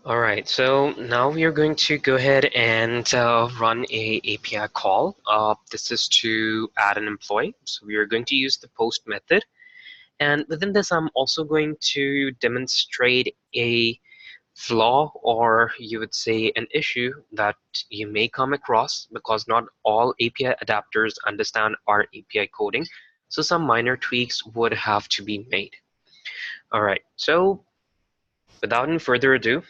All right, so now we are going to go ahead and run a API call. This is to add an employee. So we are going to use the post method. And within this, I'm also going to demonstrate a flaw, or you would say an issue that you may come across, because not all API adapters understand our API coding. So some minor tweaks would have to be made. All right, so without any further ado,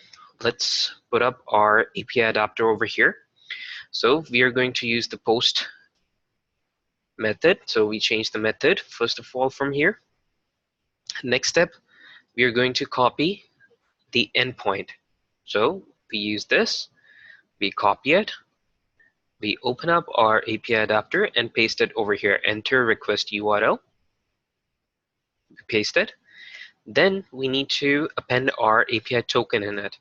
let's put up our API adapter over here. So we are going to use the post method. So we change the method first of all from here. Next step, we are going to copy the endpoint. So we use this, we copy it, we open up our API adapter and paste it over here. Enter request URL, we paste it. Then we need to append our API token in it.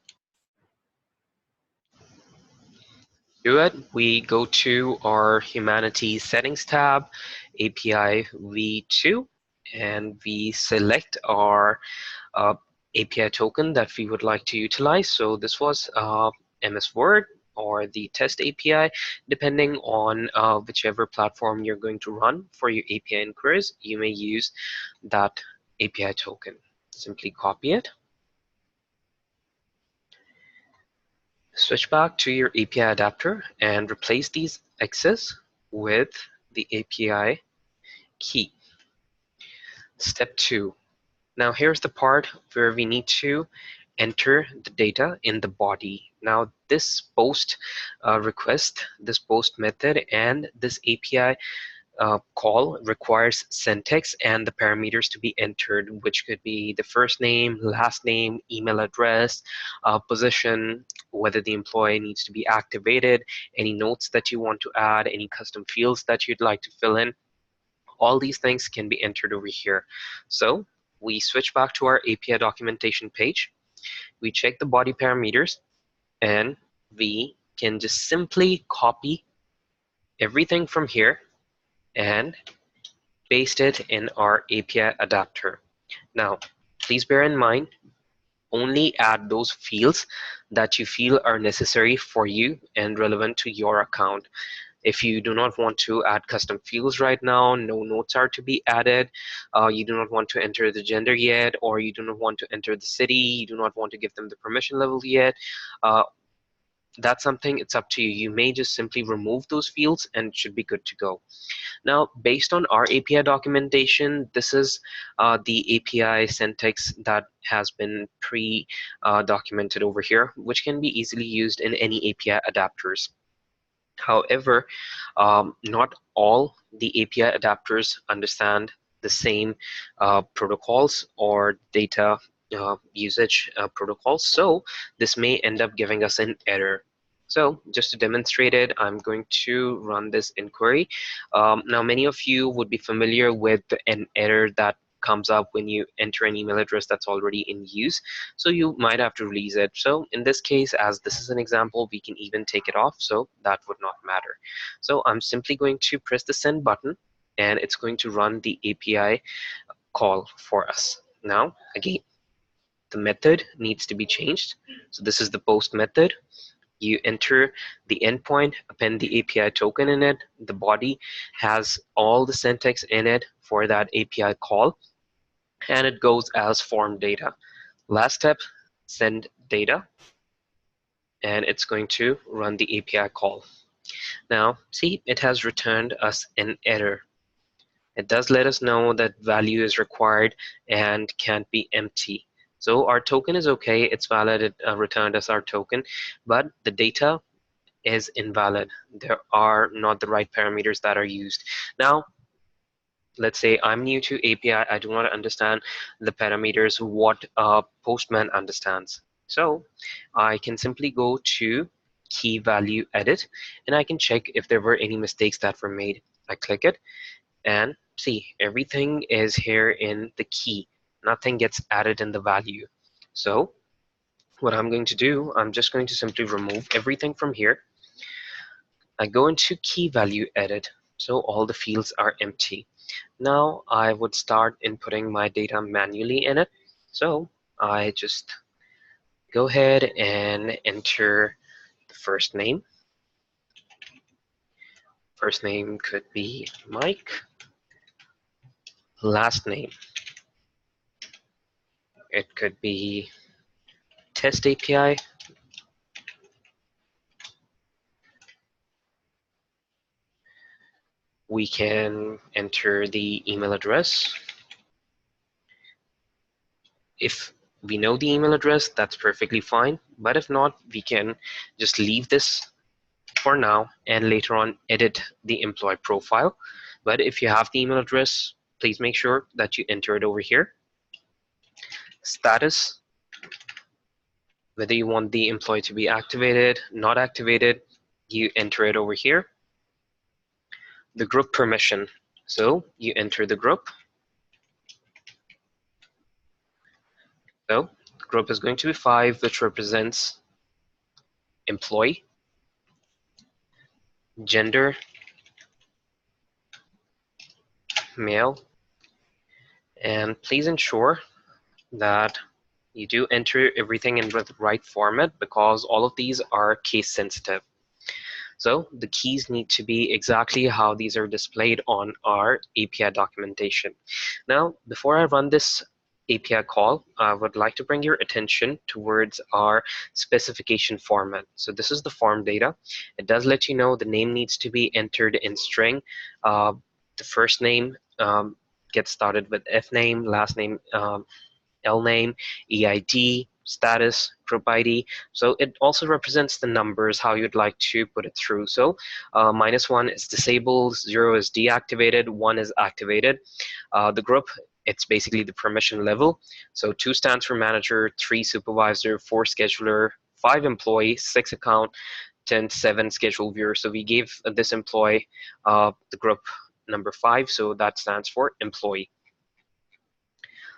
Do it, we go to our Humanities Settings tab, API v2, and we select our API token that we would like to utilize. So this was MS Word or the test API, depending on whichever platform you're going to run for your API inquiries, you may use that API token. Simply copy it. Switch back to your API adapter and replace these X's with the API key. Step 2. Now here's the part where we need to enter the data in the body. Now this post request, this post method, and this API call requires syntax and the parameters to be entered, which could be the first name, last name, email address, position, whether the employee needs to be activated, any notes that you want to add, any custom fields that you'd like to fill in. All these things can be entered over here. So we switch back to our API documentation page. We check the body parameters, and we can just simply copy everything from here and paste it in our API adapter. Now, please bear in mind, only add those fields that you feel are necessary for you and relevant to your account. If you do not want to add custom fields right now, no notes are to be added, you do not want to enter the gender yet, or you do not want to enter the city, you do not want to give them the permission level yet, that's something, it's up to you. You may just simply remove those fields and it should be good to go. Now, based on our API documentation, this is the API syntax that has been pre-documented over here, which can be easily used in any API adapters. However, not all the API adapters understand the same protocols or data usage protocols, so this may end up giving us an error. So just to demonstrate it, I'm going to run this inquiry. Now, many of you would be familiar with an error that comes up when you enter an email address that's already in use, so you might have to release it. So in this case, as this is an example, we can even take it off, so that would not matter. So I'm simply going to press the send button, and it's going to run the API call for us. Now again, the method needs to be changed. So this is the post method. You enter the endpoint, append the API token in it. The body has all the syntax in it for that API call, and it goes as form data. Last step, send data, and it's going to run the API call. Now, see, it has returned us an error. It does let us know that value is required and can't be empty. So our token is okay, it's valid, it returned us our token, but the data is invalid. There are not the right parameters that are used. Now, let's say I'm new to API, I do not understand the parameters what Postman understands. So I can simply go to key value edit, and I can check if there were any mistakes that were made. I click it, and see, everything is here in the key. Nothing gets added in the value. So what I'm going to do, I'm just going to simply remove everything from here. I go into key value edit, so all the fields are empty. Now I would start inputting my data manually in it. So I just go ahead and enter the first name. First name could be Mike. Last name, it could be test API. We can enter the email address. If we know the email address, that's perfectly fine. But if not, we can just leave this for now and later on edit the employee profile. But if you have the email address, please make sure that you enter it over here. Status, whether you want the employee to be activated, not activated, you enter it over here. The group permission, so you enter the group. So the group is going to be 5, which represents employee. Gender, male. And please ensure that you do enter everything in the right format, because all of these are case sensitive. So the keys need to be exactly how these are displayed on our API documentation. Now, before I run this API call, I would like to bring your attention towards our specification format. So this is the form data. It does let you know the name needs to be entered in string. The first name gets started with F name, last name L name, EID, status, group ID. So it also represents the numbers, how you'd like to put it through. So -1 is disabled, 0 is deactivated, 1 is activated. The group, it's basically the permission level. So 2 stands for manager, 3 supervisor, 4 scheduler, 5 employee, 6 account, 10, 7 schedule viewer. So we gave this employee the group number 5, so that stands for employee.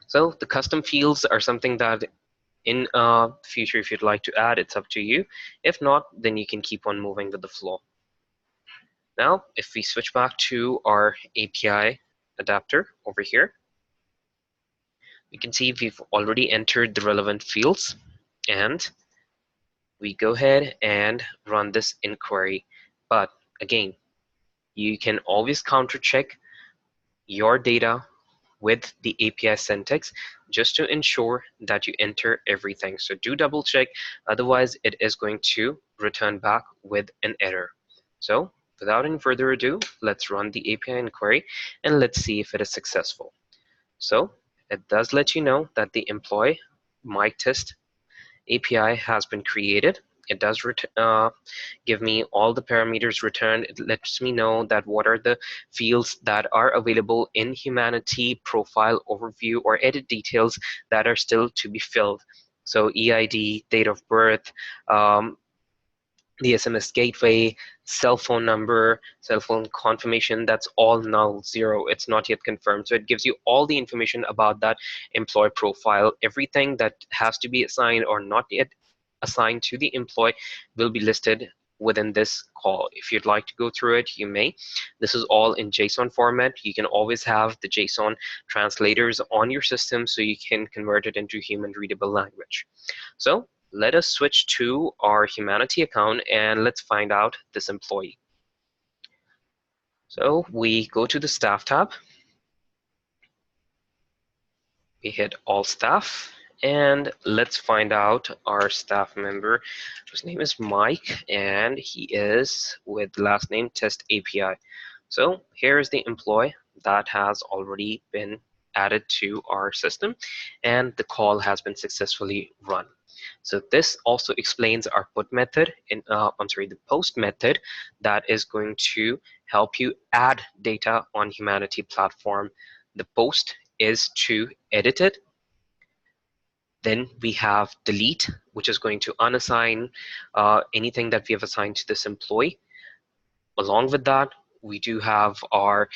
So the custom fields are something that in future, if you'd like to add, it's up to you. If not, then you can keep on moving with the flow. Now, if we switch back to our API adapter over here, you can see we've already entered the relevant fields, and we go ahead and run this inquiry. But again, you can always counter check your data with the API syntax just to ensure that you enter everything. So do double check, otherwise it is going to return back with an error. So without any further ado, let's run the API inquiry and let's see if it is successful. So it does let you know that the employee mic test API has been created. It does give me all the parameters returned. It lets me know that what are the fields that are available in Humanity profile overview or edit details that are still to be filled. So EID, date of birth, the SMS gateway, cell phone number, cell phone confirmation, that's all null, 0. It's not yet confirmed. So it gives you all the information about that employee profile. Everything that has to be assigned or not yet assigned to the employee will be listed within this call. If you'd like to go through it, you may. This is all in JSON format. You can always have the JSON translators on your system so you can convert it into human readable language. So let us switch to our Humanity account and let's find out this employee. So we go to the staff tab. We hit all staff and let's find out our staff member whose name is Mike and he is with last name test API. So here is the employee that has already been added to our system and the call has been successfully run. So this also explains our put method in the post method that is going to help you add data on Humanity platform. The post is to edit it. Then we have delete, which is going to unassign anything that we have assigned to this employee. Along with that, we do have our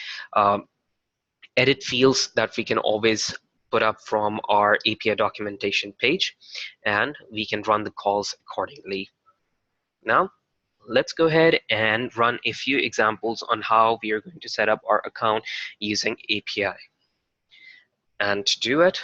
edit fields that we can always put up from our API documentation page, and we can run the calls accordingly. Now, let's go ahead and run a few examples on how we are going to set up our account using API. And to do it,